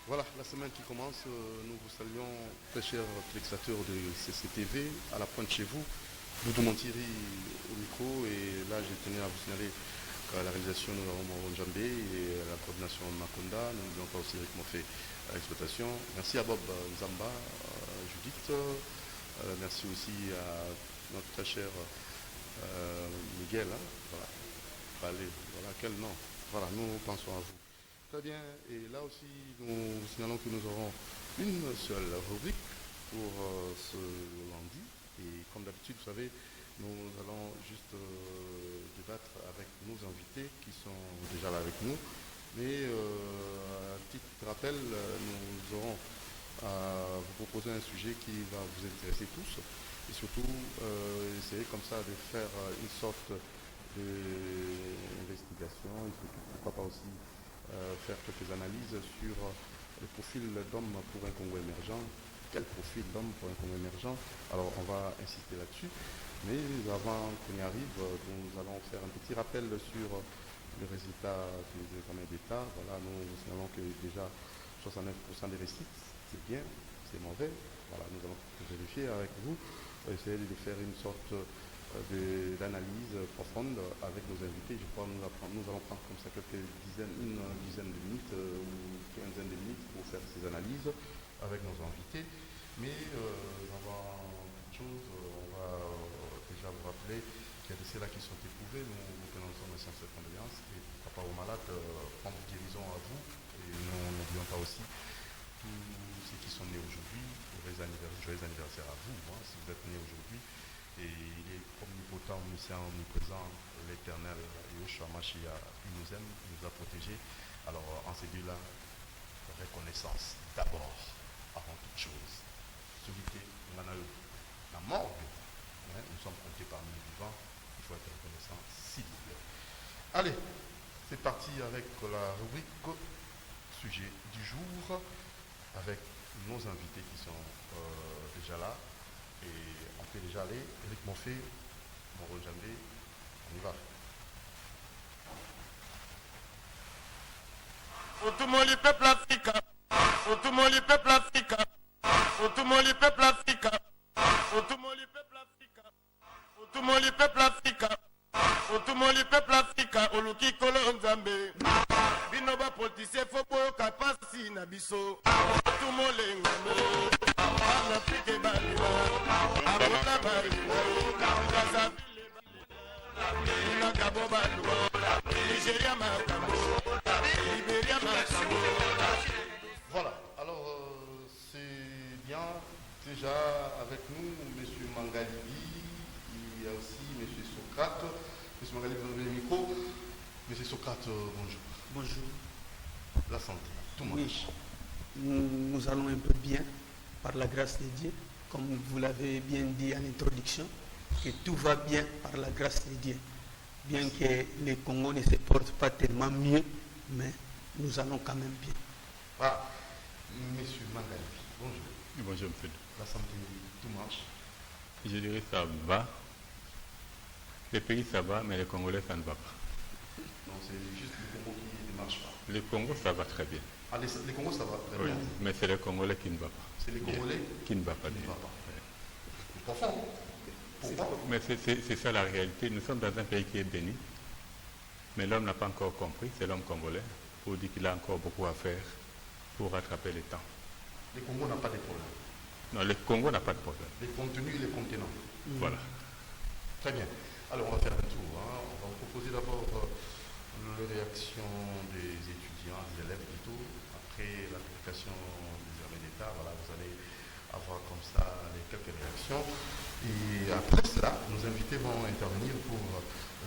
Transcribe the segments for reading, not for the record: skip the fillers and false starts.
Voilà, la semaine qui commence, nous vous saluons, très chers téléspectateurs de CCTV, à la pointe chez vous. Doudou Montieri au micro, et là, j'ai tenu à vous signaler qu'à la réalisation, nous avons Maron Jambé et à la coordination Makonda. Nous n'oublions pas aussi Eric Moffet à l'exploitation. Merci à Bob Zamba, Judith. Merci aussi à notre très cher Miguel. Hein, voilà. Allez, voilà, quel nom. Voilà, nous pensons à vous. Très bien, et là aussi, nous signalons que nous aurons une seule rubrique pour ce lundi. Et comme d'habitude, vous savez, nous allons juste débattre avec nos invités qui sont déjà là avec nous. Mais à titre de rappel, nous aurons à vous proposer un sujet qui va vous intéresser tous. Et surtout, essayer comme ça de faire une sorte d'investigation, et surtout, pourquoi pas aussi faire quelques analyses sur le profil d'homme pour un Congo émergent. Quel profil d'homme pour un Congo émergent? Alors, on va insister là-dessus. Mais avant qu'on y arrive, nous allons faire un petit rappel sur le résultat des examens d'État. Voilà, nous signalons que déjà 69% des récits, c'est bien, c'est mauvais. Voilà, nous allons vérifier avec vous, essayer de faire une sorte d'analyse profonde avec nos invités. Je crois que nous allons prendre comme ça une dizaine de minutes ou quinzaine de minutes pour faire ces analyses avec nos invités. Mais avant toute chose, on va déjà vous rappeler qu'il y a de ceux-là qui sont éprouvés. Nous prononçons nos sincères condoléances et pourquoi pas aux malades, prendre guérison à vous. Et nous n'oublions pas aussi tous ceux qui sont nés aujourd'hui. Joyeux anniversaire à vous, hein, si vous êtes nés aujourd'hui. Et il est omnipotent, omniscient, omniprésent, l'éternel, Yoshua Mashiach, il nous aime, il nous a protégés. Alors, en ces dieux-là, reconnaissance d'abord, avant toute chose. Celui on en a eu la mort, hein, nous sommes comptés parmi les vivants, il faut être reconnaissant, s'il vous plaît. Allez, c'est parti avec la rubrique sujet du jour, avec nos invités qui sont déjà là. Et on peut déjà aller. Eric Moffet, Mauro Jambé, on y va. Otumoli peuple africain, Otumoli peuple africain, Otumoli peuple africain, Otumoli peuple africain, Otumoli peuple africain, Otumoli peuple africain, Oluki Kolo Nzambe, Binoba politicien Fobo Kapasi Nabiso, Otumole Ngamo, Afrique Balima, Abota Balima, Brazzaville Balima, Gabo Balima, Nigeria Makambo. Voilà, alors c'est bien déjà avec nous M. Mangalibi, il y a aussi M. Socrate. M. Mangalibi, vous avez le micro. M. Socrate, bonjour. Bonjour. La santé, tout le monde. Oui, nous allons un peu bien, par la grâce de Dieu, comme vous l'avez bien dit en introduction, que tout va bien par la grâce de Dieu. Bien que le Congo ne se porte pas tellement mieux, mais nous allons quand même bien. Ah, Monsieur Mangalibi, bonjour. Bonjour, monsieur. La santé, tout marche. Je dirais ça va. Le pays ça va, mais les Congolais ça ne va pas. Non, c'est juste le Congo qui ne marche pas. Le Congo ça va très bien. Ah, les Congos ça va très Oui, bien. mais c'est les Congolais qui ne va pas. C'est les Congolais qui ne va pas qui ne bien. va pas. Profond. Pourquoi? Mais c'est ça la réalité. Nous sommes dans un pays qui est béni, mais l'homme n'a pas encore compris, c'est l'homme congolais, pour dire qu'il a encore beaucoup à faire pour rattraper le temps. Le Congo n'a pas de problème. Non, le Congo n'a pas de problème. Les contenus et les contenants. Voilà. Très bien. Alors, on va faire un tour. Hein. On va vous proposer d'abord les réactions des étudiants, des élèves plutôt. Après la publication des examens d'État, voilà, vous allez avoir comme ça les quelques réactions. Et après cela, nos invités vont intervenir pour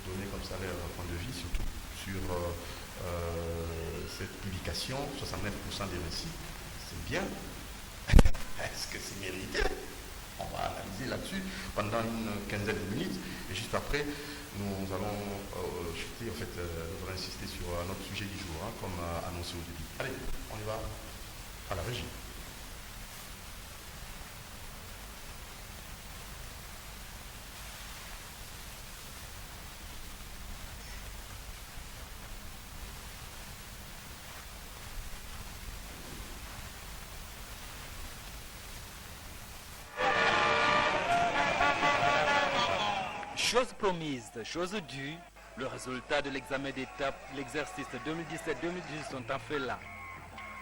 donner comme ça leur point de vue, surtout sur cette publication, 69% des récits. C'est bien. Est-ce que c'est mérité? On va analyser là-dessus pendant une quinzaine de minutes. Et juste après, nous allons chuter, en fait, nous allons insister sur notre sujet du jour, hein, comme annoncé au début. Allez, on y va à la régie. Chose promise, chose due, le résultat de l'examen d'étape, l'exercice 2017-2018 sont en fait là.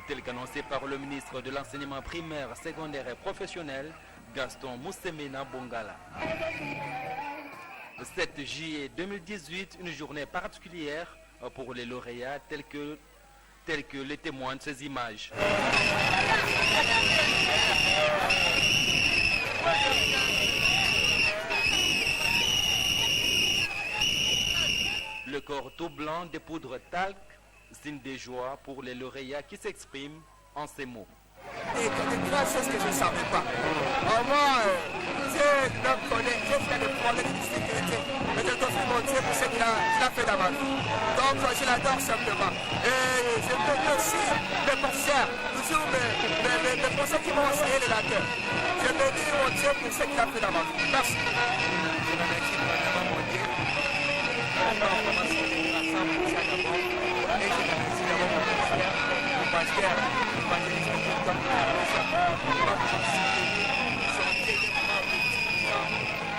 Tel qu'annoncé par le ministre de l'Enseignement primaire, secondaire et professionnel, Gaston Moussemena Bongala. Le 7 juillet 2018, une journée particulière pour les lauréats tels que les témoins de ces images. Le corps tout blanc de poudre talc, signe de joie pour les lauréats qui s'expriment en ces mots. Et de trois choses que je ne savais pas. Moi, j'ai fait des problèmes de sécurité, mais je dois mon Dieu pour ce qu'il a fait dans ma vie. Donc, je l'adore simplement. Et je bénis aussi mes professeurs, toujours mes professeurs qui m'ont enseigné le latin. Je bénis mon Dieu pour ce qu'il a fait dans ma vie. Merci. Je remercie vraiment mon Dieu. Alors, comment c'est grâce à vous, d'abord. Et je remercie d'abord mon pasteur, l'évangéliste comme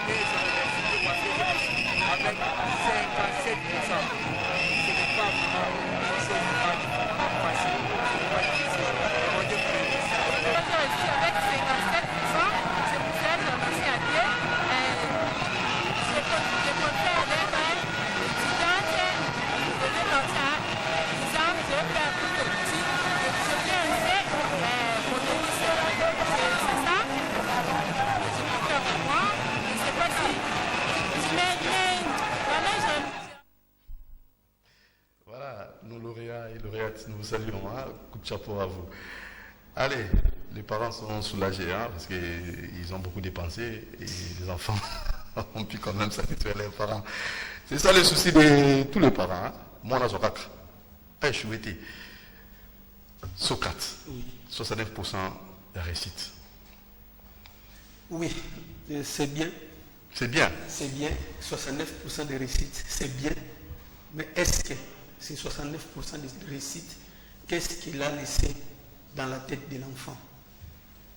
et je remercie de moi avec 57%. Ce n'est pas vraiment une chose facile. Mon Dieu pour les J'ai réussi avec 57%. Je vous aide, merci à Dieu. J'ai compté avec l'étudiante de l'État. Disant que je vais faire plus de petits. Je viens aider mon émission. C'est ça. Je peux faire pour moi. Je ne sais pas si. Mais vraiment, j'aime. Voilà, nos lauréats et lauréates, nous vous saluons. Hein. Coup de chapeau à vous. Allez, les parents sont soulagés hein, parce qu'ils ont beaucoup dépensé et les enfants ont pu quand même satisfaire leurs parents. C'est ça le souci de tous les parents. Hein. Moi, on a Socrate. Je suis été. Socrate, 69% de réussite. Oui, c'est bien. C'est bien. C'est bien. 69% de réussite, c'est bien. Mais est-ce que ces 69% de réussite, qu'est-ce qu'il a laissé dans la tête de l'enfant?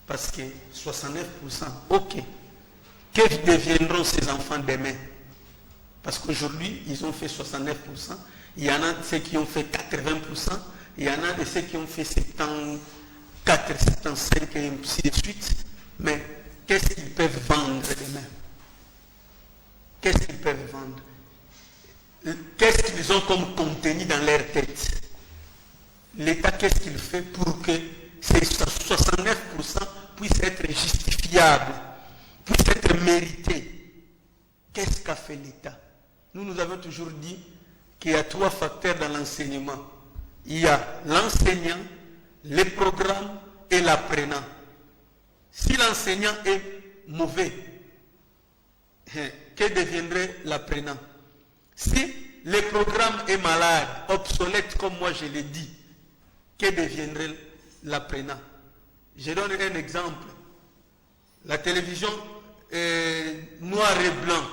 Parce que 69%, ok. Que deviendront ces enfants demain? Parce qu'aujourd'hui, ils ont fait 69%. Il y en a de ceux qui ont fait 80%. Il y en a de ceux qui ont fait 74, 75 et ainsi de suite. Mais qu'est-ce qu'ils peuvent vendre demain? Qu'est-ce qu'ils peuvent vendre? Qu'est-ce qu'ils ont comme contenu dans leur tête? L'État, qu'est-ce qu'il fait pour que ces 69% puissent être justifiables, puissent être mérités? Qu'est-ce qu'a fait l'État? Nous avons toujours dit qu'il y a trois facteurs dans l'enseignement. Il y a l'enseignant, les programmes et l'apprenant. Si l'enseignant est mauvais, que deviendrait l'apprenant? Si le programme est malade, obsolète comme moi je l'ai dit, que deviendrait l'apprenant? Je donne un exemple. La télévision noir et blanc,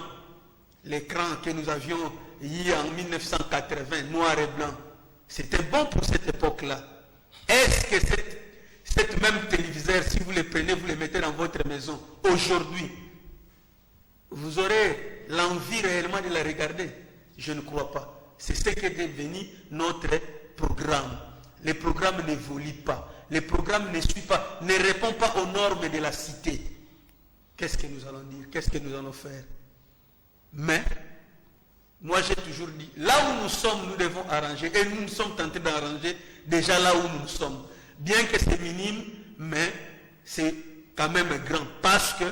l'écran que nous avions eu en 1980, noir et blanc, c'était bon pour cette époque-là. Est-ce que cette même téléviseur, si vous le prenez, vous le mettez dans votre maison, aujourd'hui, vous aurez l'envie réellement de la regarder? Je ne crois pas. C'est ce qu'est devenu notre programme. Les programmes n'évoluent pas. Les programmes ne suivent pas, ne répondent pas aux normes de la cité. Qu'est-ce que nous allons dire? Qu'est-ce que nous allons faire? Mais, moi j'ai toujours dit, là où nous sommes, nous devons arranger. Et nous sommes tentés d'arranger déjà là où nous sommes. Bien que c'est minime, mais c'est quand même grand. Parce que,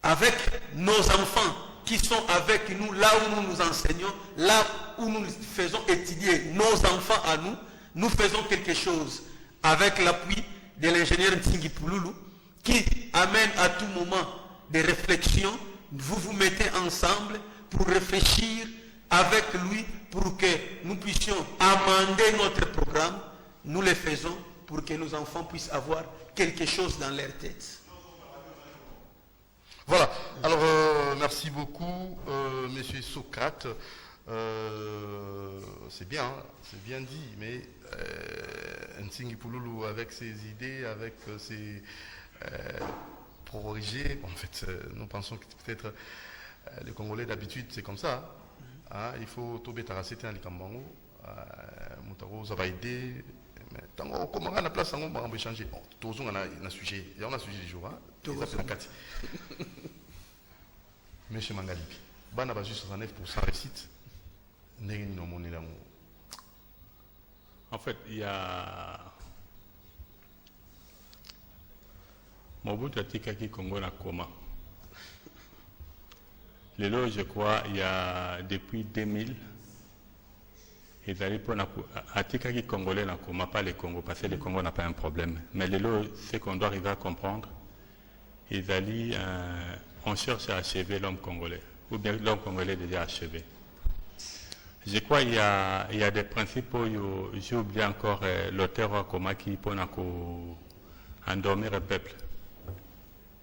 avec nos enfants qui sont avec nous, là où nous nous enseignons, là où nous faisons étudier nos enfants à nous, nous faisons quelque chose avec l'appui de l'ingénieur Ntingi Pouloulou qui amène à tout moment des réflexions. Vous vous mettez ensemble pour réfléchir avec lui pour que nous puissions amender notre programme. Nous le faisons pour que nos enfants puissent avoir quelque chose dans leur tête. Voilà. Alors, merci beaucoup, Monsieur Socrate. C'est bien dit, mais Ntingi Pouloulou, avec ses idées, avec ses projets, en fait, nous pensons que peut-être Les Congolais d'habitude c'est comme ça. Hein, il faut tomber tarasser dans les cambango. Moutaro ça va aider. Mais tant qu'on a la place, on va échanger. Tous on a un sujet. Il y a un sujet du jour. Monsieur Mangalibi, on a juste 69% réussite. En fait, il y a Mobutu Atikaki Congo na coma. Les lots, je crois, il y a depuis 2000, ils allaient pour Atikaki Congolais na coma, pas les Congo, parce que le Congo n'a pas un problème. Mais les lots, ce qu'on doit arriver à comprendre, ils allaient, on cherche à achever l'homme congolais, ou bien l'homme congolais déjà achevé. Je crois qu'il y a des principes, j'ai oublié encore l'auteur à coma qui peut endormir le peuple.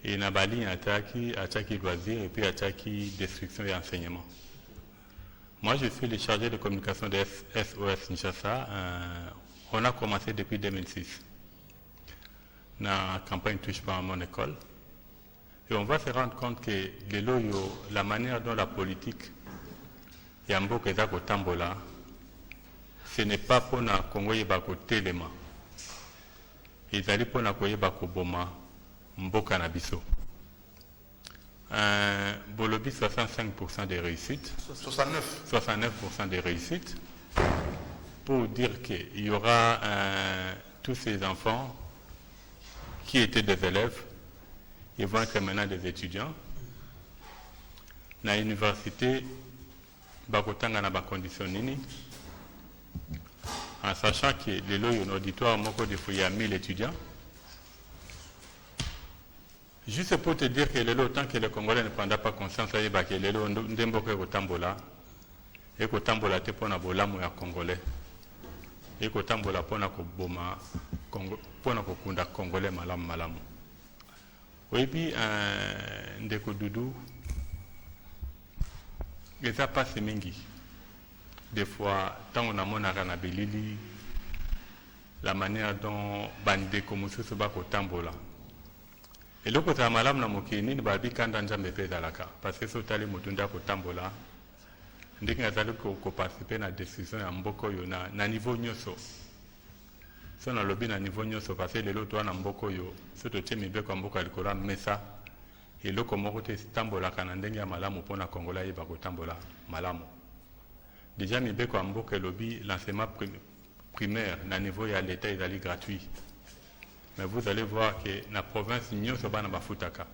Et il y a une ligne attaque loisir et puis attaque destruction et enseignement. Moi, je suis le chargé de communication de SOS Kinshasa. On a commencé depuis 2006. La campagne touche pas à mon école. Et on va se rendre compte que la manière dont la politique Yambo Kezako Tambola, ce n'est pas pour na Congo Yebako Telema. Ils allaient pour na Congo Yebako Boma, Mboka Nabiso. Bolobi 65% de réussite. 69% de réussite. Pour dire qu'il y aura tous ces enfants qui étaient des élèves, ils vont être maintenant des étudiants. Dans l'université, bakotanga na conditions nini, en sachant que les lois un auditoire moko de il y a 1000 étudiants. Juste pour te dire que les lois, tant que les Congolais ne prendront pas conscience, il y a les lois ndemboke kotambola et kotambola te pona bolamu ya Congolais et kotambola pona ko boma pona ko kunda Congolais malamu. Oui puis ndeko Doudou. Et ça passe mingi. Des fois, tant on a mon aranabilili, la manière dont bandé comme ça se bat au tambola. Et le côté malam na mokini ni babi kanda njambe pe dalaka parce que so tali mutunda ko tambola. Ndiki ngazali ko participer na décision ya mboko yo na niveau nyoso. So na lobby na niveau nyoso parce que lelo to na mboko yo so to temi be ko mboko alikola mesa. Et le Comoro tambola kanandenge malamu pona Congola yeba tambola malamu. Déjà mi beko amboke lobby l'enseignement primaire na niveau ya l'état est gratuit. Mais vous allez voir que la province nyoso bana bafutaka.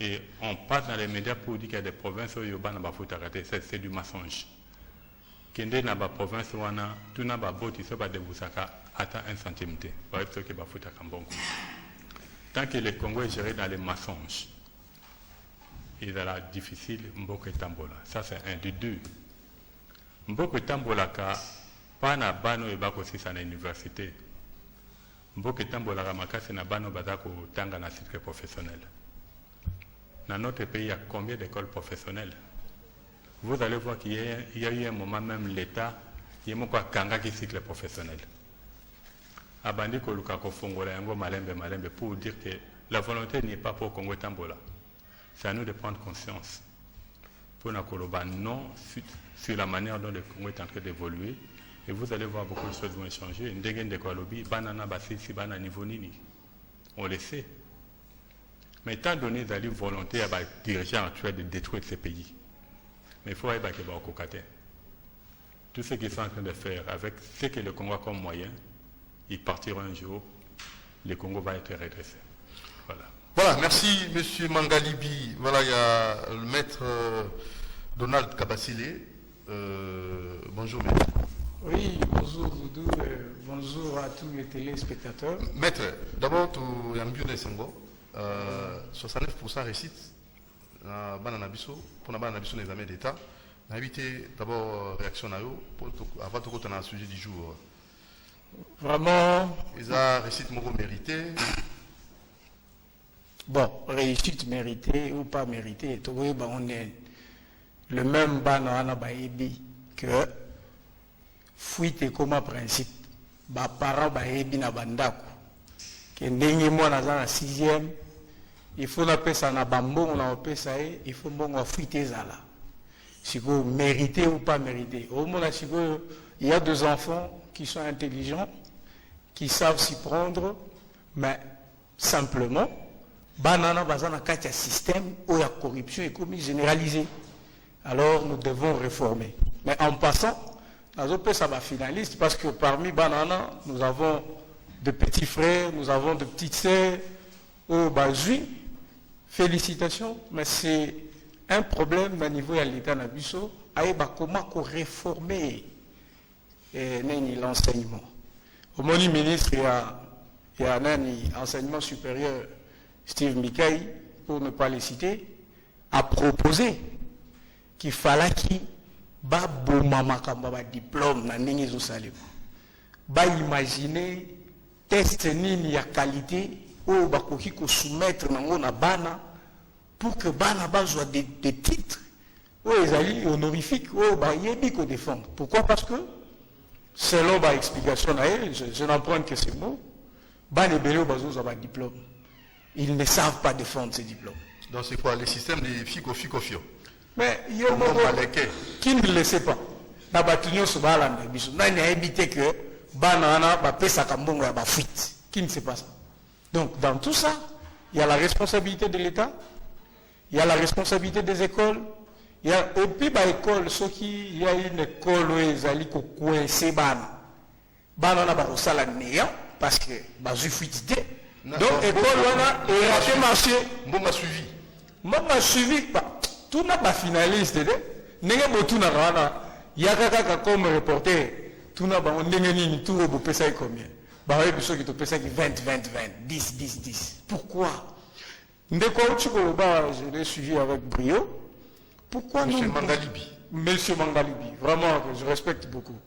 Et on passe dans les médias pour dire qu'il y a des provinces où yobana bafutaka, c'est du mensonge. Kende na ba province wana tuna ba boti so ba debusaka ata 1 centime te. Ba epso ke bafutaka mbongo. Tant que le Congo est géré dans les mensonges, il est difficile, Mboko Tambola. Ça, c'est un de deux. Mboko Tambola, pas na bano et bako si ça na université. Mboko Tambola, c'est na bano bazako tanga na cycle professionnel. Dans notre pays, il y a combien d'écoles professionnelles? Vous allez voir qu'il y a eu un moment, même l'État, il y a un kanga qui cycle professionnel. Abandi Koluka Kofongola Yango Malembe pour dire que la volonté n'est pas pour Congo Tambola. C'est à nous de prendre conscience. Pour Nakoloba, non sur la manière dont le Congo est en train d'évoluer. Et vous allez voir beaucoup de choses vont changer. Ndegen de Kolobi, banana bassi si bana niveau nini. On le sait. Mais étant donné la volonté à dirigeants actuels de détruire ces pays. Mais il faut aller au Kokate. Tout ce qu'ils sont en train de faire avec ce que le Congo a comme moyen, ils partiront un jour, le Congo va être redressé. Voilà. Voilà, merci M. Mangalibi. Voilà, il y a le maître Donald Kabasile. Bonjour, maître. Oui, bonjour Voudou, bonjour à tous les téléspectateurs. Maître, d'abord, tu es en bio de Sengo. 69% réussite. Pour la Banabiso, les examens d'État. On a évité d'abord réaction à eux avant de continuer le sujet du jour. Vraiment. Ils ont réussite mérité. Bon, réussite méritée ou pas méritée, on est le même banana baebi que fuite comme principe. Ba parents baebi na bandako. Que ndenge moi na 6e, il faut appeler ça na bambon, on appelle ça, il faut bon fuiter ça là. Si vous méritez ou pas mériter. Au moins, il y a des enfants qui sont intelligents, qui savent s'y prendre, mais simplement, banana bazana katia système où la corruption est comme généralisée. Alors nous devons réformer. Mais en passant, ça va finaliste parce que parmi banana, nous avons de petits frères, nous avons de petites sœurs au Bazui. Félicitations, mais c'est un problème au niveau de l'État Nabiso. Comment réformer l'enseignement. Au moni ministre, il y a un enseignement supérieur, Steve Mikaï, pour ne pas les citer, a proposé qu'il fallait qu'il ba bomama kamba diplôme na ningi zo salima. Ba imaginer test nini ya qualité ou ba koki ko soumettre nango na bana pour que bana bazwa des titres ou ezali honorifiques ou ba yebi ko défendre. Pourquoi? Parce que selon ma explication, je n'apprends que ces mots, bana belé bazo ba diplôme. Ils ne savent pas défendre ces diplômes. Donc c'est quoi le système des fico-fio? Mais qui ne le sait pas? Qui ne sait pas ça? Donc dans tout ça, il y a la responsabilité de l'État, il y a la responsabilité des écoles, il y a et puis école, ceux qui il y a une école où ils allaient coincer bana na ba osala néant parce que bazu fuite. Donc école on a raté marché. M'a suivi pas. Tout n'a pas finaliste. N'est-ce pas tout n'a pas. Il y a quelqu'un comme reporter. Tout n'a pas. On n'est ni tout au bout ça combien. Bah oui, ceux qui te pèsent 20, 10. Pourquoi? Je l'ai suivi avec brio. Pourquoi Monsieur Mangalibi. Monsieur Mangalibi, vraiment, je respecte beaucoup.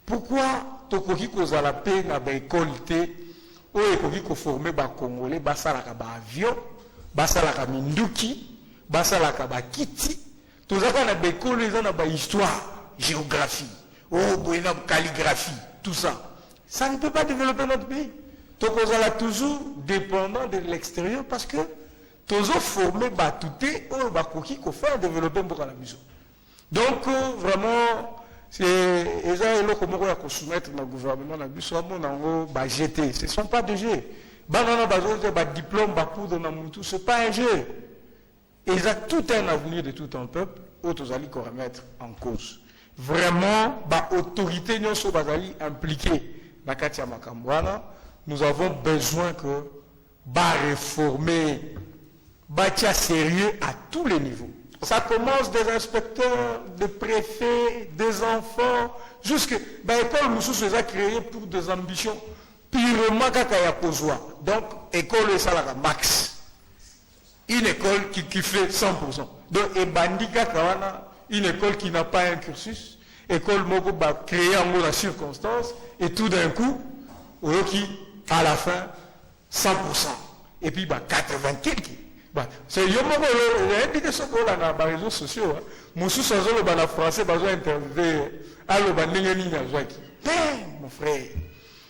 Pourquoi Tokoki Koza la paix n'a pas école où Ekoki ko formé ba Congolais, basalaka ba avion, basalaka minduki, basalaka ba kiti, tout ça na ba école les na ba histoire, géographie, boina calligraphie, tout ça. Ça ne peut pas développer notre pays. Tokozala toujours dépendant de l'extérieur parce que toujours formé ba touté ou ba koki ko faire développer pour la maison. Donc vraiment c'est les comment on va soumettre le gouvernement na biso monango ba jeter. Ce ne sont pas des jeux. Banana ba diplôme ba poudre na mutu, c'est pas un jeu. Ils ont tout un avenir de tout un peuple autres allient qu'on remettre en cause. Vraiment ba autorité nyonso bazali impliqué na kati ya makambwana, nous avons besoin que ba réformer ba tia sérieux à tous les niveaux. Ça commence des inspecteurs, des préfets, des enfants, jusque l'école Moussous les a créés pour des ambitions purement kakaya kozwa. Donc, école est ça max. Une école qui fait 100%. Donc, et bandika kawana, une école qui n'a pas un cursus, école moko ba créer en mode la circonstance, et tout d'un coup, qui à la fin 100%. Et puis 80 quelques. C'est yo moko invité ce qu'on a dans les réseaux sociaux. Moussou Sazolo la français besoin interviewer allo bandengeni na zwaki. Mon frère,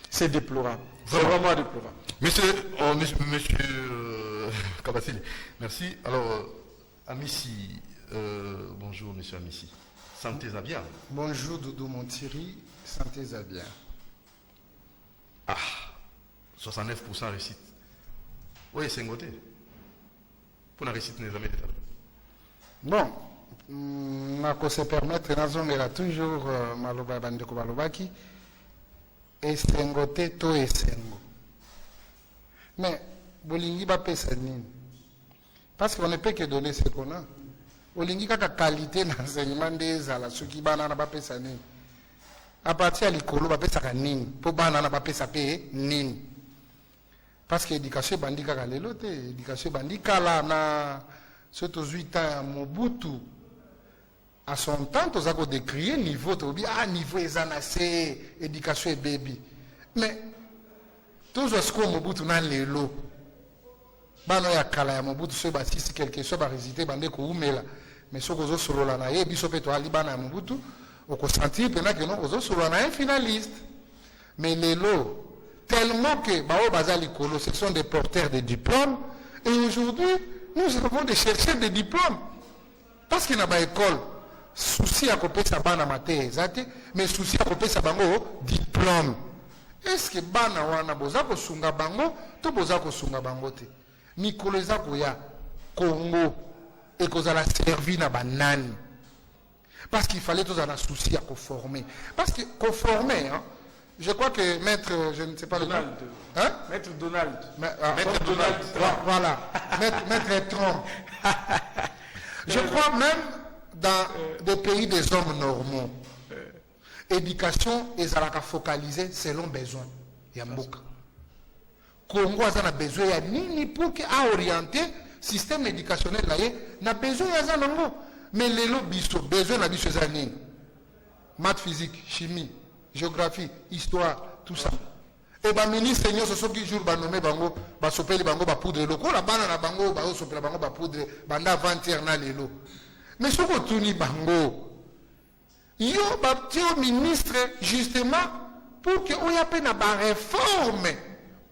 c'est déplorable. C'est vraiment déplorable. Monsieur Kabassili, merci. Alors Amissi, bonjour monsieur Amissi. Sentez-vous bien? Bonjour Doudou Monthiri, sentez-vous bien? Ah, 69% réussite. Oui, c'est un côté. Pour la réussite des amis d'État. Bon, on se permettre, on a toujours Maloba Bandeko Malobaki, Estengote to Estengo. Mais, Bolingi va pesa nini? Parce qu'on ne peut que donner ce qu'on a. Bolingi a la qualité d'enseignement des ala, ceux qui banana va pesa nini. À partir de l'école, va pesa nini. Pour banana va pesa paye nini. Parce que l'éducation bandika kalelote, l'éducation bandika là na surtout 8 ans Mobutu à son temps tous a décrié niveau to bi niveau ezanase éducation et baby. Mais tous ce que Mobutu na lelo bano ya kala ya Mobutu so ba sisi quelque chose ba résister bande ko umela mais so kozo solo la na ye biso peto ali bana ya Mobutu oko sentir pena que non kozo solo na un finaliste. Mais lelo tellement que ce sont des porteurs de diplômes Et aujourd'hui, nous avons des chercheurs de diplômes. Parce qu'il n'y a pas d'école. Souci à couper sa bana maté, mais souci à couper sa bango diplôme. Est-ce que bana wana bozako sunga bango, to bozako sunga bango te? Mikolo ezako ya Congo et qu'on a servi na banane. Parce qu'il fallait tous en avoir souci à conformer. Parce que conformer, hein, je crois que maître, je ne sais pas Donald. le nom. Hein? Maître Donald. Maître Donald. Voilà. Maître Trump. Je crois même dans des pays des hommes normaux, éducation est focalisée selon besoin. Il y a beaucoup. Congo a besoin, il y a ni pour orienter le système éducationnel là, il y a besoin de mais les lots besoin de biso années. Maths, physique, chimie, géographie, histoire, tout ça. Et bien, ministre, nous sommes qui jour nommé bango, ba sopeli bango ba poudre loko, la banana bango, ba sopeli bango ba poudre, banda avant-hier na lelo. Mais ce que tu dis bango, yo ba tio ministre justement pour que on y a peine à réforme,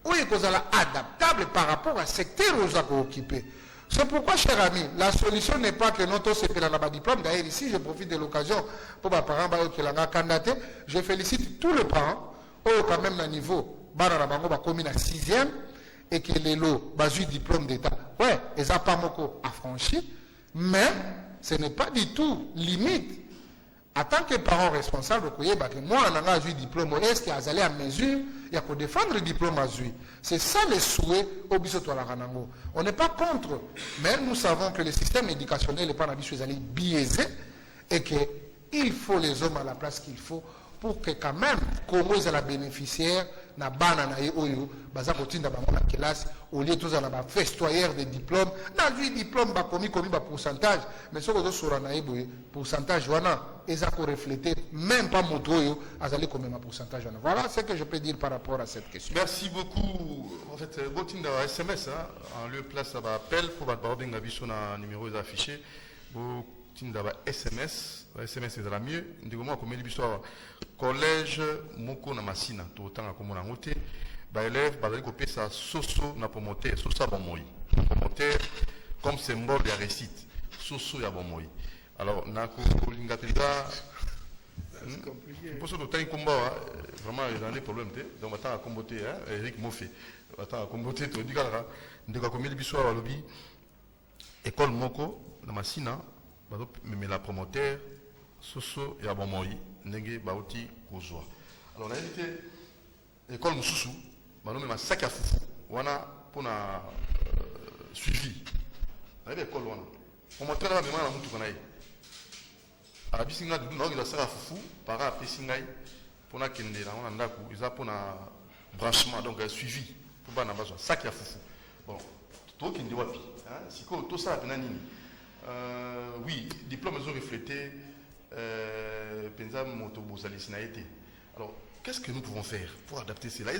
on est adaptable par rapport à secteur où on a occupé. C'est pourquoi, cher ami, la solution n'est pas que notre CP dans la diplôme. D'ailleurs, ici, je profite de l'occasion pour mes parents qui l'ont candidaté. Je félicite tous les parents, quand même, à niveau, commune à 6e, et que les lots, basés diplôme d'État. Ouais, ils n'ont pas beaucoup affranchi, mais ce n'est pas du tout limite. En tant que parent responsable, moi, on a eu diplôme, est-ce qu'il y a allé à mesure, il y a pour défendre le diplôme à Zui. C'est ça le souhait au Bissoto à la Ranango. On n'est pas contre, mais nous savons que le système éducationnel n'est pas biaisé et qu'il faut les hommes à la place qu'il faut pour que quand même, Congo est la bénéficiaire, na banana et oyo, baza kotinda bango na classe, au lieu tous à la festoyère des diplômes, na vu diplôme ba commis ba pourcentage, mais ce que sur na eboye pourcentage wana, ils ont reflété même pas mon toyo, azali comme un pourcentage wana. Voilà ce que je peux dire par rapport à cette question. Merci beaucoup. En fait, botinda SMS en lieu place ça va appel pour ba bording na biso na numéro affiché. Botinda SMS SMS est la mieux. Ndiko moi comme biso collège moko na masina to tanga comme na ngote ba élève ba kopé ça soso na promoteur soso ba moi promoteur comme symbole de réussite soso ya ba moi. Alors na ko linga penza c'est compliqué. Pour ça to combat vraiment dans des problèmes donc attends à comboter Eric Moffé attends à comboter to dikala ndiko comme biso ba lobby école moko na masina ba mais la promoteur soso ya ba moi ndenge bauti kozwa. Alors la réalité école mususu banome ma sac à fufu wana pona suivi na école wana on montre la mémoire na mutu kana yi abisinga du no la sac à fufu para pesinga pona kende na wana ndaku iza pona branchement donc suivi pour bana bazwa sac à fufu. Bon to kende wapi hein siko to ça pena nini oui diplôme ils ont reflété alors, qu'est-ce que nous pouvons faire pour adapter cela?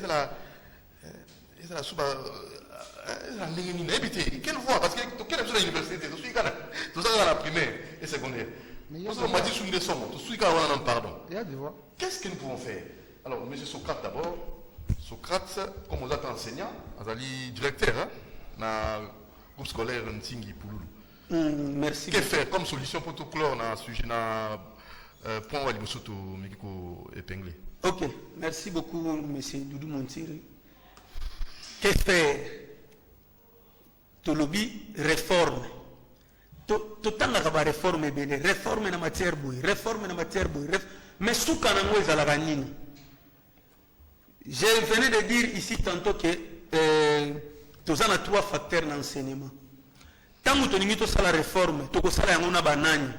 Quelle voie? Parce que quelle est l'université? Tout ça dans la primaire et secondaire. On m'a dit sous des sommes, pardon. Qu'est-ce que nous pouvons faire? Alors, M. Socrate d'abord. Socrate, comme on a enseignant, Azali directeur, dans le groupe scolaire Ntingi Pouloulou. Merci. Que faire comme solution pour tout clore dans le sujet point où il faut épingler? Ok, merci beaucoup, M. Doudou Montiri. Que faire? Tolobi réforme. Total la réforme, réforme na matière bouille, réforme na matière bouille, mais sous kanango est à la vanine. Je venais de dire ici tantôt que tous en a 3 facteurs d'enseignement. Tant que tu as la réforme, tu as la banane.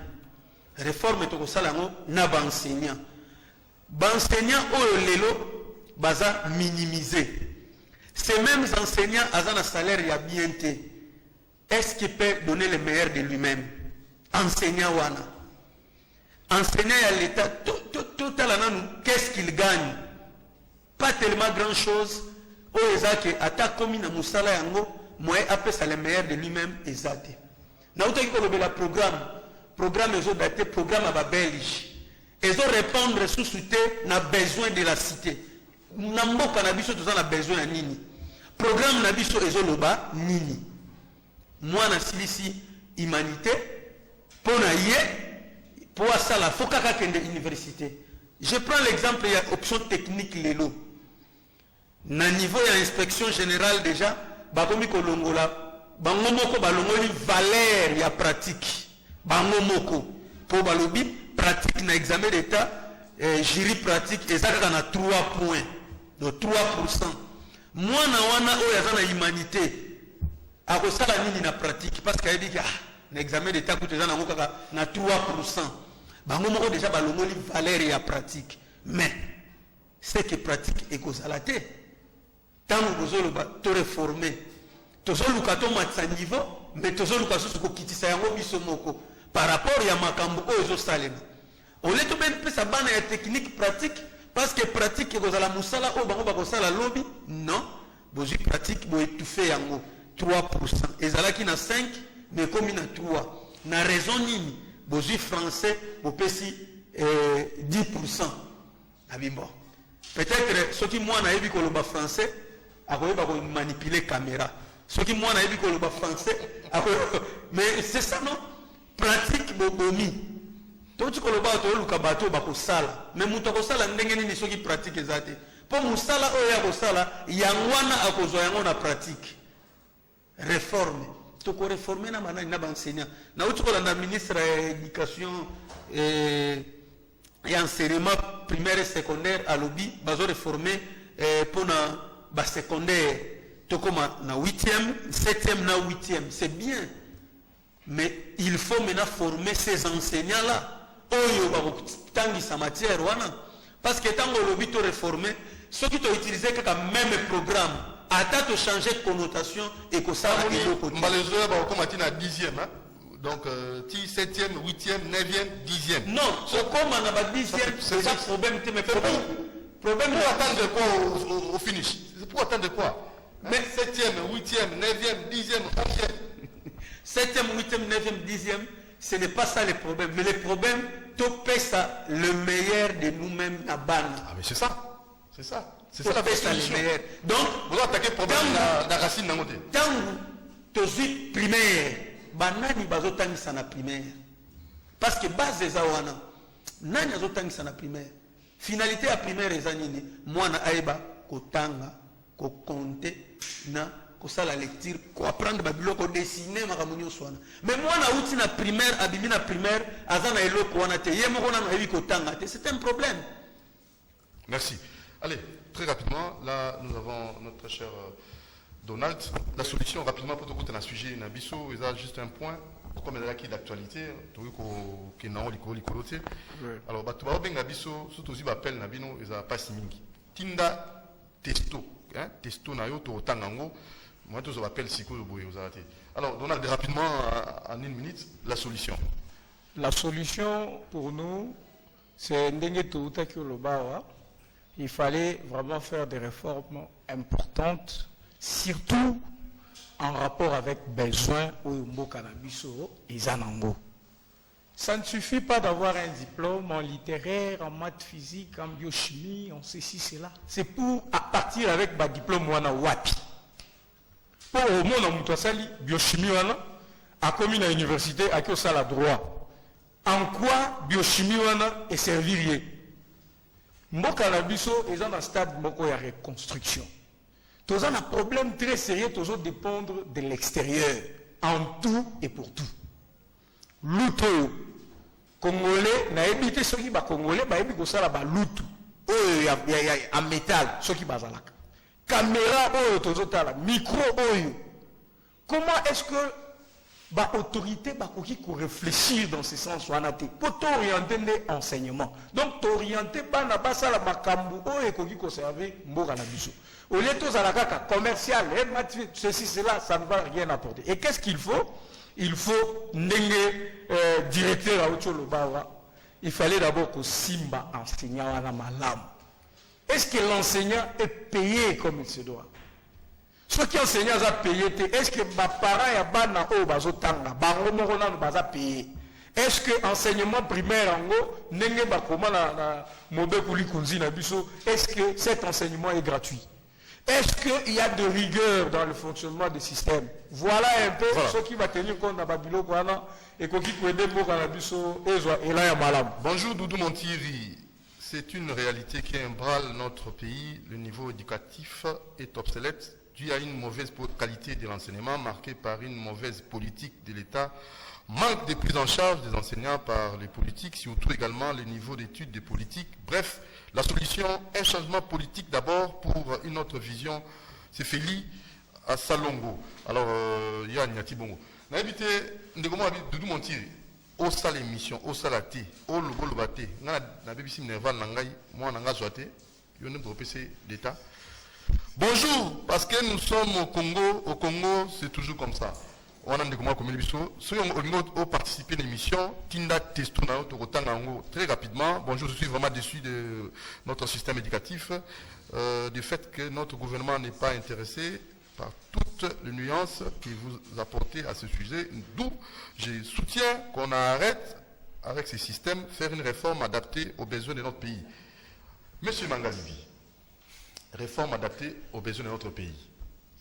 Réforme, tu as la enseignant. Enseignant, lelo, baza minimisé. Ces mêmes enseignants, ont un salaire y a bien été. Est-ce qu'il peut donner le meilleur de lui-même? Enseignant wana. Enseignant à l'État, qu'est-ce qu'il gagne? Pas tellement grand chose. Ata komi na musala yango. Moi, après ça, le meilleur de lui-même est zaté. Nous avons le programme ils ont daté, programme à Belge. Ils ont répondre sous soutien na besoin de la cité. Nambo cannabis tous a besoin de nini. Programme nabiso ils ont loba nini. mwana silisi humanité pona ye pour ça la faut kaka kende université. Je prends l'exemple, il y a option technique lelo. Na niveau ya inspection générale déjà, bakomi kolongola, bango moko balongoli valeur ya pratique. Bango moko pour balobi pratique na examen d'état, jury pratique ezaka na 3 points. De 3%. Mwana wana oyo aza na humanité akosala nini na pratique parce que ayebi na examen d'état kutu eza nango kaka na 3%. Bango moko déjà balongoli valeur ya pratique. Mais c'est que pratique ekozala te. Tango kozoloba to réformer. Tozoluka to matsa niveau, mais tozoluka susu kokitisa yango biso moko par rapport ya makambo oyo ezosalema. Ole to ben pesa bana ya technique pratique parce que pratique ekozala musala oyo bango bakosala lobby. Non, bozwi pratique bo étouffer yango 3%. Ezalaki na 5 mais comme na 3. Na raison nini bozwi français bopesi 10%. Abimbo. Peut-être ceux qui moi na yebi koloba français akoyeba ko manipuler caméra. Ceux qui moi na yebi koloba français mais c'est ça non? Pratique bobomi. Toti koloba to luka bato bakosala. Mais muto kosala ndenge nini ceux qui pratique ezate. Po musala oyo ya kosala yangwana akozwa yango na pratique. Réforme. Toko réformer na manani na enseignant. Na uti kolanda ministre de l'éducation et enseignement primaire et secondaire à lobby bazo réformer pour na ba secondaire tokoma na 8e 7e na 8e c'est bien mais il faut maintenant former ces enseignants là oyo ba tangisa matière wana parce que tango lobby to réformer ceux qui to utiliser que même programme ata to changer de connotation et que ça va au côté malheureusement ba comme atina 10e hein. Donc, 7e, 8e, 9e, 10e. Non, ce comme on a pas 10e, c'est ça le problème. Mais problème pour attendre quoi au finish? C'est pour attendre quoi? Mais 7e, 8e, 9e, 10e, 11e. 7e, 8e, 9e, 10e, ce n'est pas ça le problème. Mais le problème, tout fait ça le meilleur de nous-mêmes à Ban. Ah, mais c'est ça. C'est ça. C'est ça la solution. Donc, vous attaquez le problème de la racine d'un côté. Tant que tu es primaire, banani bazotangisa na primaire parce que base eza wana nani azotangisa na primaire finalité ya primaire eza nini mwana aiba kotanga ko compter na kosala lecture ko apprendre babiloko dessiner makambo nyonso wana mais mwana uti na primaire abimi na primaire aza na eloko wana te ye moko nano ayebi kotanga te c'est un problème. Merci. Allez, très rapidement, là nous avons notre cher Donald, la solution rapidement pour tout un sujet nabiso, il y a juste un point comme il y a qui d'actualité, tout qui non l'icoloté. Alors bah tu vas bien nabiso, surtout si appelle nabino, il y a pas si mingi. Tinda testo, hein, testo na yo to tangango, moi tout ça appelle siko boy vous arrêtez. Alors Donald rapidement en une minute la solution. La solution pour nous c'est ndenge to utaki lobawa. Il fallait vraiment faire des réformes importantes. Surtout en rapport avec besoin ou Mboka-Nabiso et Zanango. Ça ne suffit pas d'avoir un diplôme en littéraire, en maths physique, en biochimie, en ceci, cela. C'est pour à partir avec un diplôme wana wapi. Pour au monde en Moutouassali, biochimie wana, à commune à l'université, à qui ça la droit. En quoi biochimie wana est servir? Mboka-Nabiso est dans un stade de reconstruction. Tous un problème très sérieux, tous dépendre de l'extérieur, en tout et pour tout. Luto, Congolais, n'a évité ceux qui sont Congolais, n'a évité ça là-bas, luto. Oh, il y a en métal, ceux qui sont là. Caméra, oh, tous là, micro, oh. Comment est-ce que l'autorité va réfléchir dans ce sens pour t'orienter l'enseignement? Donc, t'orienter pas n'a pas ça la makambu, oh, et qu'on conserver Mboka-Nabiso. Au lieu de ça, commercial, ceci, cela, ça ne va rien apporter. Et qu'est-ce qu'il faut? Il faut directeur à Ocholobawa. Il fallait d'abord que Simba enseignant à la malam. Est-ce que l'enseignant est payé comme il se doit? Ceux qui enseignent à payer, est-ce que ma parent et bana o bazotanga, baromorona baza payé? Est-ce que l'enseignement primaire en gros, nenge bakoma na mobe kuli kunzi na biso, est-ce que cet enseignement est gratuit? Est-ce qu'il y a de rigueur dans le fonctionnement du système? Voilà un peu ce qui va tenir compte dans Babilo et qui peut aider pour et là, malam. Bonjour Doudou Montiri. C'est une réalité qui ébranle notre pays. Le niveau éducatif est obsolète dû à une mauvaise qualité de l'enseignement marquée par une mauvaise politique de l'État, manque de prise en charge des enseignants par les politiques, surtout également les niveaux d'études des politiques. Bref, la solution, un changement politique d'abord pour une autre vision. C'est Feli à Salongo. Alors, il y a Niati Bongo. On a évité Doudou Montiri. Au salle émission, au salle thé, au logo lobaté. Na BBC Minerval Nangai, moi Nanga Zoate, il y a un PC d'État. Bonjour, parce que nous sommes au Congo c'est toujours comme ça. On a des comme l'émission. Ceux qui ont participé à l'émission, Tinda Testuna, très rapidement. Bonjour, je suis vraiment déçu de notre système éducatif, du fait que notre gouvernement n'est pas intéressé par toutes les nuances que vous apportez à ce sujet, d'où je soutiens qu'on arrête avec ces systèmes, faire une réforme adaptée aux besoins de notre pays. Monsieur Mangalibi, réforme adaptée aux besoins de notre pays.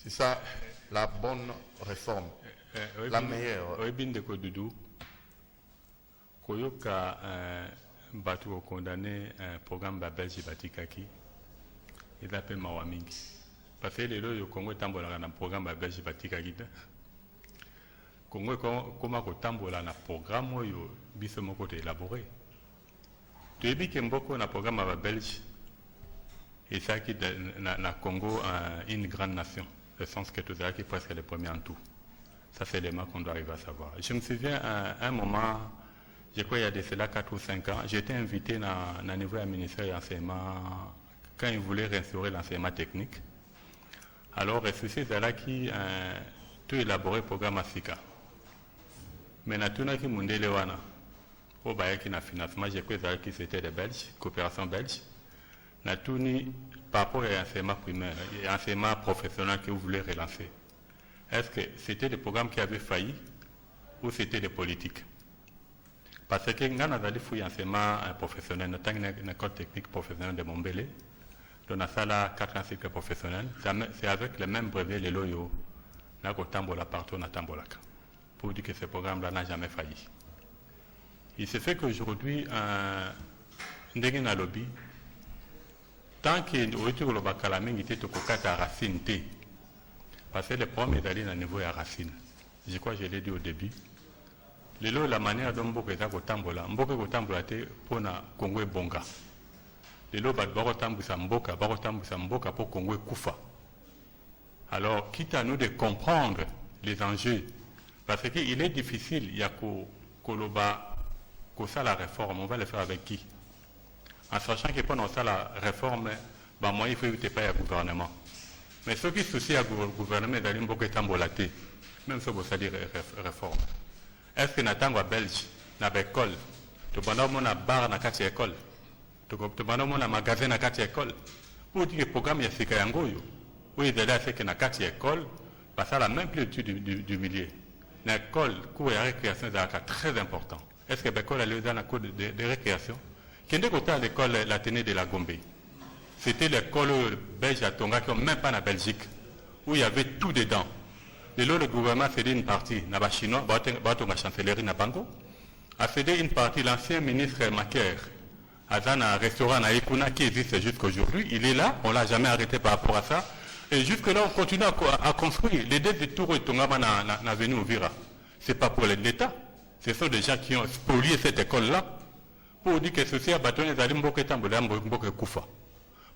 C'est ça la bonne réforme, la meilleure. Oui, de Doudou, Koyoka Batu condamné un programme Babel Jibatikaki, il appelle Mawamingi. Parce que le Congo est dans un programme belge Batikaki. Congo est comme un programme qui est élaboré. Tu as dit qu'il y a un programme belge et ça qui est le Congo une grande nation. Le sens que tout ça qui est presque le premier en tout. Ça c'est l'élément qu'on doit arriver à savoir. Je me souviens à un moment, je crois il y a de cela 4 ou 5 ans, j'ai été invité dans le niveau du ministère de l'enseignement quand ils voulaient restaurer l'enseignement technique. Alors, c'est là qui a tout élaboré le programme Africa. Mais naturellement, qui monde le wana, au bail qui n'a financement, j'ai cru que c'était les Belges, coopération belge. Naturellement, par rapport à l'enseignement primaire, l'enseignement professionnel que vous voulez relancer, est-ce que c'était des programmes qui avaient failli ou c'était des politiques? Parce que nous avons fait l'enseignement professionnel, notamment une école technique professionnelle de Montbelé. Dans la salle 4 ans cycle professionnel, c'est avec le même brevet, les loyaux, là qu'on tambola partout, on a tambolaka. Pour dire que ce programme-là n'a jamais failli. Il se fait qu'aujourd'hui, un lobby, tant qu'il y a eu bakalaming, il était au cas à racine T. Parce que le problème est d'aller à niveau à racine. Je crois que je l'ai dit au début. La manière dont Mboka est au tambola, pour le Congo et Bonga. Pour Congo et Koufa. Alors, quitte à nous de comprendre les enjeux, parce qu'il est difficile, il y a ça la réforme, on va le faire avec qui? En sachant que pendant ça la réforme, moi il faut que pas le gouvernement. Mais ceux qui soucient au gouvernement d'aller beaucoup tambolater, même si vous savez réforme. Est-ce que nous Belge, dans l'école, nous avons une barre dans la école? Tu as un magasin dans 4 écoles. Pour dire que le programme est fait à Yangoyo. Oui, il y a fait que dans 4 écoles, ça a la même plénitude du milieu. L'école, cours et récréation, c'est très important. Est-ce que l'école est dans la cour de récréation? Qui est côté à l'école l'Athénée de la Gombe? C'était l'école belge à Tonga qui n'est même pas en Belgique, où il y avait tout dedans. Et là, le gouvernement a cédé une partie, dans la Chinois, dans la chancellerie, dans Bango, a cédé une partie, l'ancien ministre Macaire. Dans un restaurant à Ekuna qui existe jusqu'à aujourd'hui, il est là, on ne l'a jamais arrêté par rapport à ça. Et jusque-là, on continue à construire. Les deux tours et Tongama n'a venu Ouvira. Ce n'est pas pour l'État. Ce sont des gens qui ont spolié cette école-là pour dire que ceci a battu les aliments Mboke Koufa.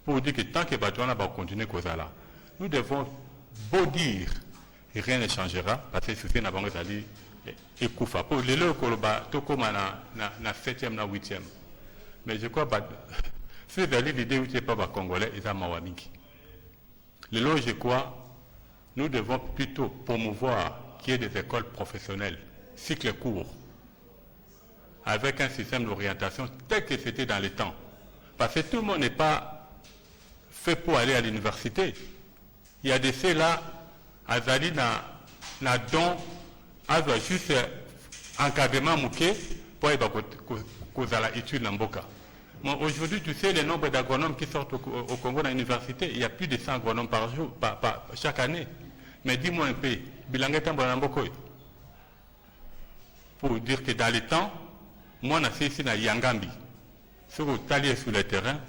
Pour dire que tant que Batouana va continuer comme ça là, nous devons beau dire et rien ne changera parce que ceci n'a pas été et Koufa. Pour les lots tout comme na 7e, na 8e. Mais je crois que si vous avez l'idée où ce n'est pas congolais, ils ont Mawamiki. Le lot, je crois, nous devons plutôt promouvoir qu'il y ait des écoles professionnelles, cycles courts, avec un système d'orientation tel que c'était dans les temps. Parce que tout le monde n'est pas fait pour aller à l'université. Il y a des faits là, Azali n'a don, a juste encadrement mouqué pour aller à l'étude dans Mboka. Bon, aujourd'hui, tu sais, le nombre d'agronomes qui sortent au Congo dans l'université, il y a plus de 100 agronomes par jour, chaque année. Mais dis-moi un peu, pour dire que dans les temps, moi, je suis ici à Yangambi. Sur le terrain,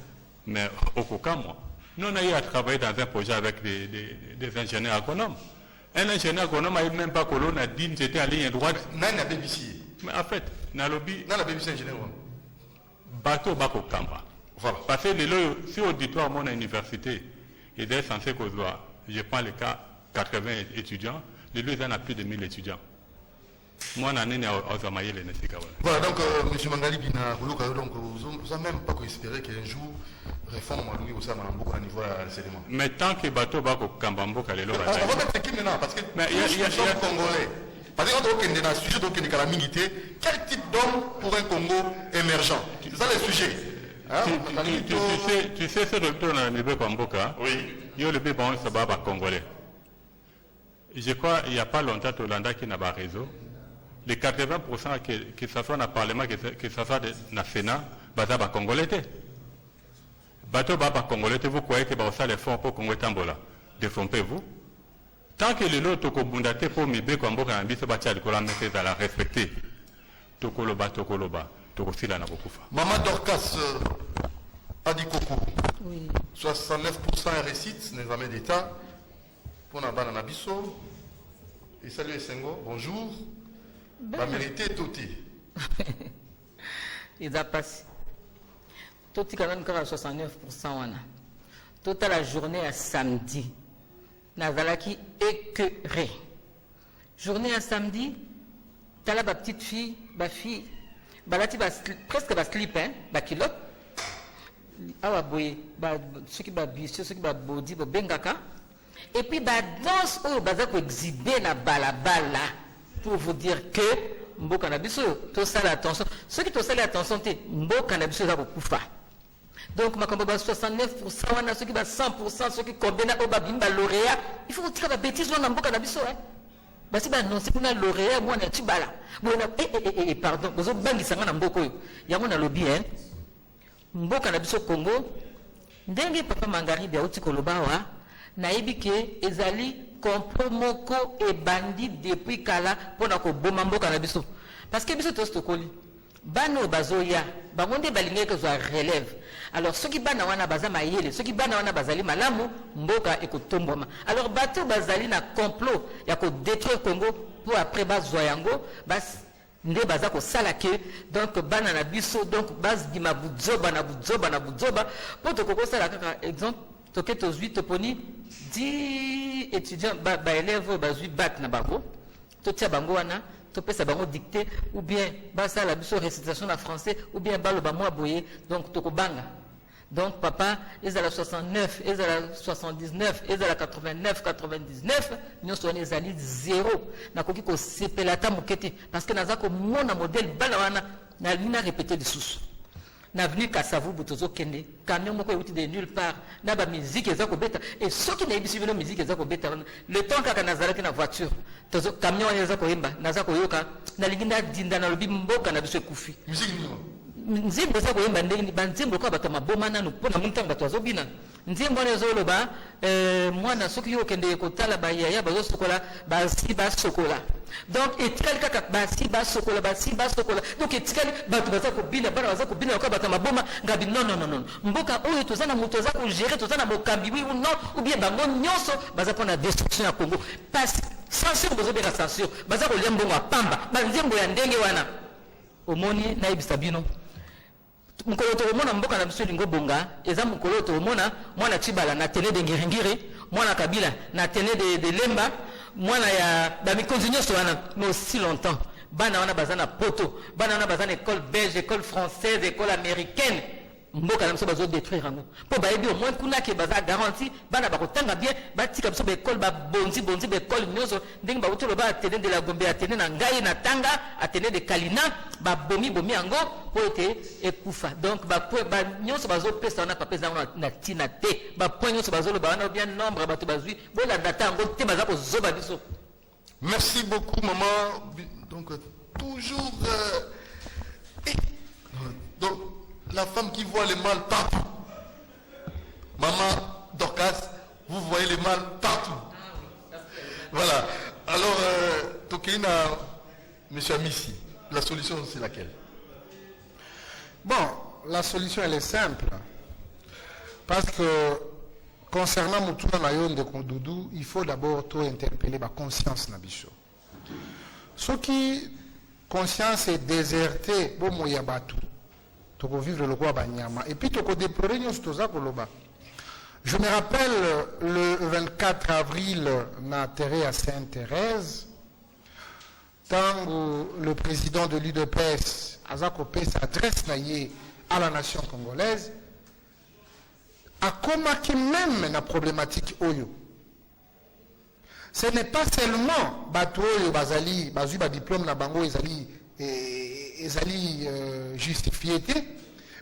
mais au Coca, moi. Nous, on a eu à travailler dans un projet avec des ingénieurs agronomes. Un ingénieur agronome n'a même pas colonne à dire que j'étais en ligne droite. Mais en fait, dans le lobby, ingénieur. bateau bako kamba. Voilà. Parce que si auditoire mon université, il est censé que je prends le cas 80 étudiants, le lieu en a plus de 1000 étudiants. Moi, je suis aux Amaïs, les Nessika. Voilà, donc, M. Mangali Bina, donc, vous n'avez même pas espéré qu'un jour, réforme à Louis Oussama Nambouk à niveau de l'enseignement. Mais tant que bateau bako kamba mboka les on va mettre qui maintenant, parce que nous sommes congolais. Parce que dans le sujet de calamité, quel type d'homme pour un Congo émergent? C'est ça le sujet. Tu sais ce retour dans le niveau Kwamboka? Oui. Il y a le bébé congolais. Je crois qu'il n'y a pas longtemps au Landa qui n'a pas réseau. Les 80% que ce soit dans le Parlement, que ce soit dans le Sénat, c'est congolais. Bateau baba congolais, vous croyez que ça les fonds pour Congo Tambola? Détrompez-vous. Tant que les autres kobundate pour mibe Kwamboka na biso batia likola mete za la respecter. Tokoloba tokosila na bokufa. Maman Dorcas Adikoko. Oui. 69% récite n'est jamais d'État. Pour Nabana Nabiso. Et salut Sengo, bonjour. La mérité est toti. Il a passé. Toti quand même à 69%. Toute la journée à samedi. Nazalaki écœuré. Journée à samedi, t'as là ma petite fille, ma fille, balati presque va slip, hein, ma culotte. Awa boye, ceux qui va biche, ceux qui va body, bengaka. Et puis bah danse au bazako exhiber na balabala pour vous dire que mboka na biso to sala attention. Ceux qui to sala attention te mboka na biso za kokufa. Donc, ma 69%, ceux qui va 100%, ceux qui combinent au babimba lauréat, il faut que tu aies des bêtises dans le cannabis. Si non, c'est pour un lauréat, moi, tu bala. Pardon, vous avez bangi sanga na mboko. Il y a mon lobby, hein. Mboko cannabis au Congo. Ndenge papa mangari bia uti kolobawa, naibi ke ezali kompromoko et bandit depuis kala pour na ko boma mboko cannabis. Parce que biso to stokoli. Bano bazoya, bangonde balingé que soit relève. Alors ceux qui bana wana bazama yele, ceux qui bana wana bazali malamu, mboka ekotomboma. Alors bateau bazali na complot ya ko détruire Congo pour après bazoyango, bas nde bazako salake donc bana na biso donc bas dima budzoba na budzoba pour te koko sala kaka exemple toke to 8 poni 10 étudiants ba élèves bazui bat na bango to tia bango wana to pesa bango dicté ou bien basa la biso récitation en français ou bien balo ba moi boyer donc toko banga. Donc papa, ils à la 69, ils à la 79, ils à la 89, 99, nous sommes les alliés zéro. Na koki ko sepelata mukete parce que naza ko mona modèle balawana na lina répéter des sous. Na venu Kasavu butozo kende, camion moko euti de nulle part, na ba musique ezako beta et ceux qui n'aiment pas la musique ezako beta le temps kaka nazalaki na voiture, tozo camion ezako yemba, nazako yoka, na linginda dinda na lobi mboka na biso kufi. Musique nzimbo za koyemba ndenge banzimbo kwa bato maboma nanu mpona muntanga bato azobina nzimbo wana ezoloba mwana soki yo okende kotala bayaya bazosokola basi basokola donc etikali kaka basi basokola donc etikali bato baza kobina bana baza kobina kwa bato maboma ngabi non mboka oyo toza na moto aza kogere toza na mokambi oui ou non ou bien bango nyonso baza mpona destruction ya Congo parce censure bozobeka censure baza kolia mbongo ya pamba banzimbo ya ndenge wana omoni nayebisa bino mukolo to mona mboka na biso lingo bonga eza mukolo to mona mwana Chibala na tene de ngiringiri mwana Kabila na tene de Lemba mwana ya ba mikonzi nyonso wana mais aussi longtemps bana wana bazana poto bana wana bazana école belge école française école américaine mboka na biso bazo détruire ngo po bayebi au moins kuna ke baza garantie bana bakotanga bien batika biso ba école ba bonzi ba école nyonso ndenge ba utolo ba tene de la Gombe atene na ngai na Tanga atene de Kalina ba bomi yango po ete ekufa donc ba nyonso bazo pesa na papeza na tina te ba point nyonso bazo lo ba na bien nombre bato bazui bola data ngo te baza ko zoba biso. Merci beaucoup maman, donc toujours donc la femme qui voit le mal partout. Maman Dorcas, vous voyez le mal partout. Voilà. Alors, Tokeina, M. Amissi, la solution c'est laquelle? Bon, la solution elle est simple. Parce que concernant Moutouna Nayon de Kondoudou, il faut d'abord tout interpeller la conscience Nabicho. Ce qui conscience est déserté, bon moya batu. Toko vivre le roi Banyama. Et puis toko déplorer nous toza koloba. Je me rappelle le 24 avril na terre à Sainte-Thérèse, tant le président de l'UDPS Azakopé s'adresse à la nation congolaise, a commarqué même la problématique Oyo. Ce n'est pas seulement Bato Oyo Bazali, Bazu diplôme na bango ezali justifié,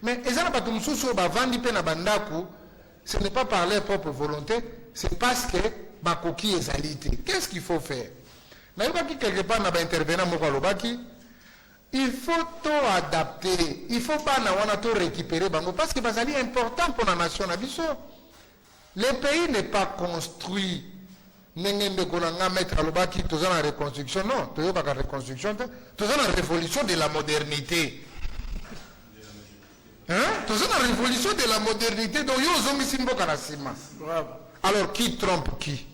mais ezana Bato Moussousso Bavandi pe na bandaku, ce n'est pas par leur propre volonté, c'est parce que Bakoki ezalité. Qu'est-ce qu'il faut faire? Quelque part, il faut tout adapter, il ne faut pas tout récupérer parce que c'est important pour la nation. Le pays n'est pas construit. Mettre à l'obaki, tout ça la reconstruction, non, tout ça la reconstruction, tout ça la révolution de la modernité. Hein? Tout ça la révolution de la modernité, donc alors qui trompe qui?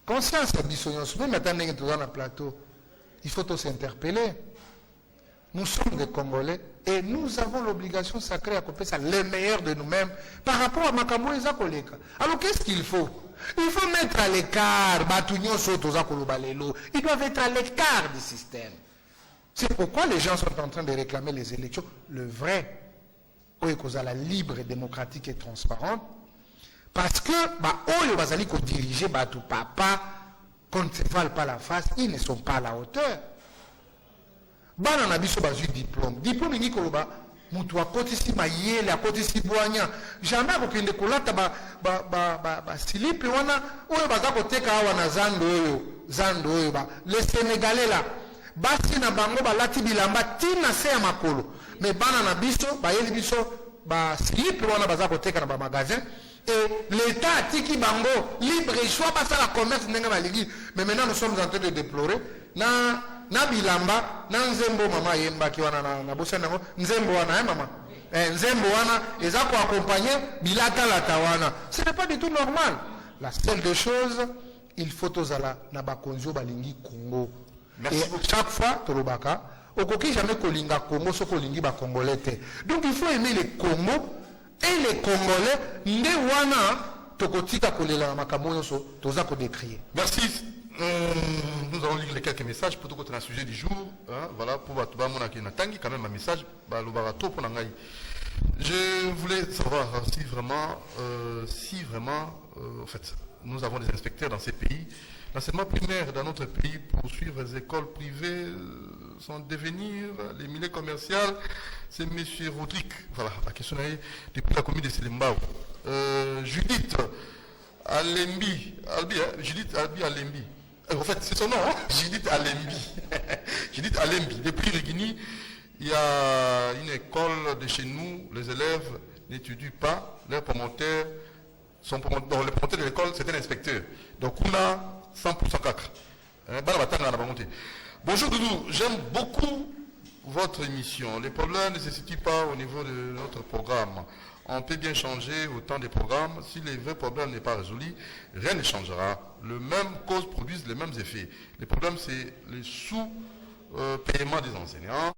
Conscience à Bissognos, même maintenant que nous sommes dans plateau, il faut tous s'interpeller. Nous sommes des Congolais et nous avons l'obligation sacrée à couper ça, le meilleur de nous-mêmes par rapport à Makambo et Zakoleka. Alors qu'est-ce qu'il faut? Il faut mettre à l'écart, ils doivent être à l'écart du système. C'est pourquoi les gens sont en train de réclamer les élections, le vrai, la libre, démocratique et transparente. Parce que, eux, bazali ko diriger tout papa, qu'on ne se vale pas la face, ils ne sont pas à la hauteur. Bana na biso bazu diplôme. Diplôme ni koloba, mutu akotisi mayele, akotisi boanya. Jamais kokende kolata silipi wana, oyo baza koteka awa na zando oyo le Sénégalais là, basi na bango balati bilamba tina se ya makolo. Mais bana na biso, bayeli biso silipi wana baza koteka na magasin. Et l'État a dit qu'il bango libre et choix pas ça la commerce n'est pas libre. Mais maintenant nous sommes en train de déplorer na bilamba na nzembo mama yemba ki wana na bosa nango nzembo wana mama nzembo wana ezako accompagner bilata la tawana. Ce n'est pas du tout normal. La seule des choses, il faut ozala na bakonzo balingi Congo. Et chaque fois tolobaka okoki jamais kolinga Congo so kolingi ba congolais. Donc il faut aimer les Congo. Et les Congolais, merci. Nous allons lire les quelques messages pour tout le sujet du jour. Voilà, pour quand même un message. Je voulais savoir si vraiment, en fait, nous avons des inspecteurs dans ces pays. L'enseignement primaire dans notre pays pour suivre les écoles privées, son devenir, les milieux commerciaux, c'est M. Rodrigue. Voilà, la question est depuis la commune de Selimbao. Judith Alembi. Judith Albi Alembi. En fait, c'est son nom, hein? Judith Alembi. Judith Alembi. Depuis Rigini, il y a une école de chez nous, les élèves n'étudient pas, leurs promoteurs sont promoteurs. Le promoteur de l'école, c'est un inspecteur. Donc, on a 100% cacre. Bonjour Doudou, j'aime beaucoup votre émission. Les problèmes ne se situent pas au niveau de notre programme. On peut bien changer autant de programmes. Si les vrais problèmes n'est pas résolu, rien ne changera. Les mêmes causes produisent les mêmes effets. Le problème, c'est le sous-paiement des enseignants.